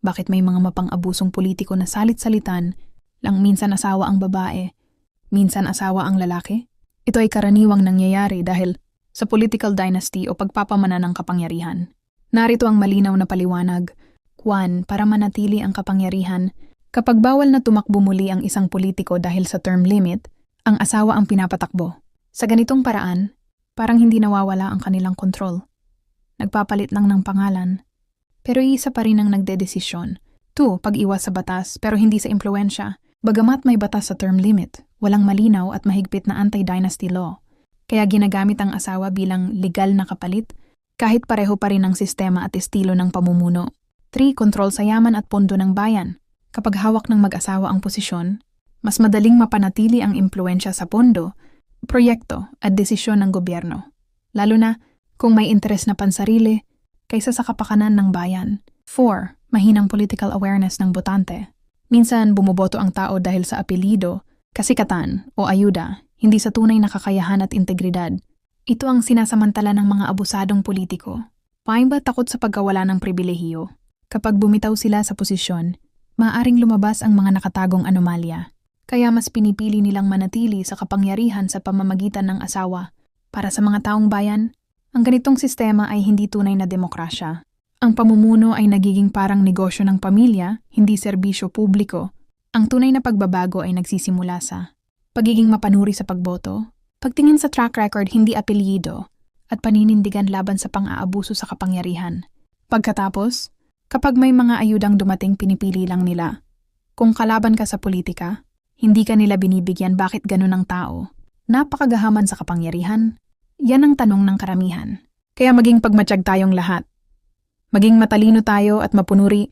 Bakit may mga mapang-abusong politiko na salit-salitan lang minsan asawa ang babae, minsan asawa ang lalaki? Ito ay karaniwang nangyayari dahil sa political dynasty o pagpapamana ng kapangyarihan. Narito ang malinaw na paliwanag. 1. Para manatili ang kapangyarihan, kapag bawal na tumakbo muli ang isang politiko dahil sa term limit, ang asawa ang pinapatakbo. Sa ganitong paraan, parang hindi nawawala ang kanilang kontrol. Nagpapalit lang ng pangalan, pero isa pa rin ang nagdedesisyon. 2. Pag-iwas sa batas pero hindi sa impluensya. Bagamat may batas sa term limit, walang malinaw at mahigpit na anti-dynasty law. Kaya ginagamit ang asawa bilang legal na kapalit kahit pareho pa rin ang sistema at estilo ng pamumuno. 3. Kontrol sa yaman at pondo ng bayan. Kapag hawak ng mag-asawa ang posisyon, mas madaling mapanatili ang impluensya sa pondo, proyekto at desisyon ng gobyerno. Lalo na kung may interes na pansarili kaysa sa kapakanan ng bayan. 4. Mahinang political awareness ng botante. Minsan bumoboto ang tao dahil sa apelido, kasikatan o ayuda, hindi sa tunay na kakayahan at integridad. Ito ang sinasamantala ng mga abusadong politiko. 5. Takot sa pagkawala ng pribilehiyo. Kapag bumitaw sila sa posisyon, maaaring lumabas ang mga nakatagong anomalya. Kaya mas pinipili nilang manatili sa kapangyarihan sa pamamagitan ng asawa. Para sa mga taong bayan, ang ganitong sistema ay hindi tunay na demokrasya. Ang pamumuno ay nagiging parang negosyo ng pamilya, hindi serbisyo publiko. Ang tunay na pagbabago ay nagsisimula sa pagiging mapanuri sa pagboto, pagtingin sa track record hindi apelyido, at paninindigan laban sa pang-aabuso sa kapangyarihan. Pagkatapos, kapag may mga ayudang dumating pinipili lang nila. Kung kalaban ka sa politika, hindi ka nila binibigyan bakit ganun ang tao. Napakagahaman sa kapangyarihan? Yan ang tanong ng karamihan. Kaya maging pagmatsyag tayong lahat. Maging matalino tayo at mapunuri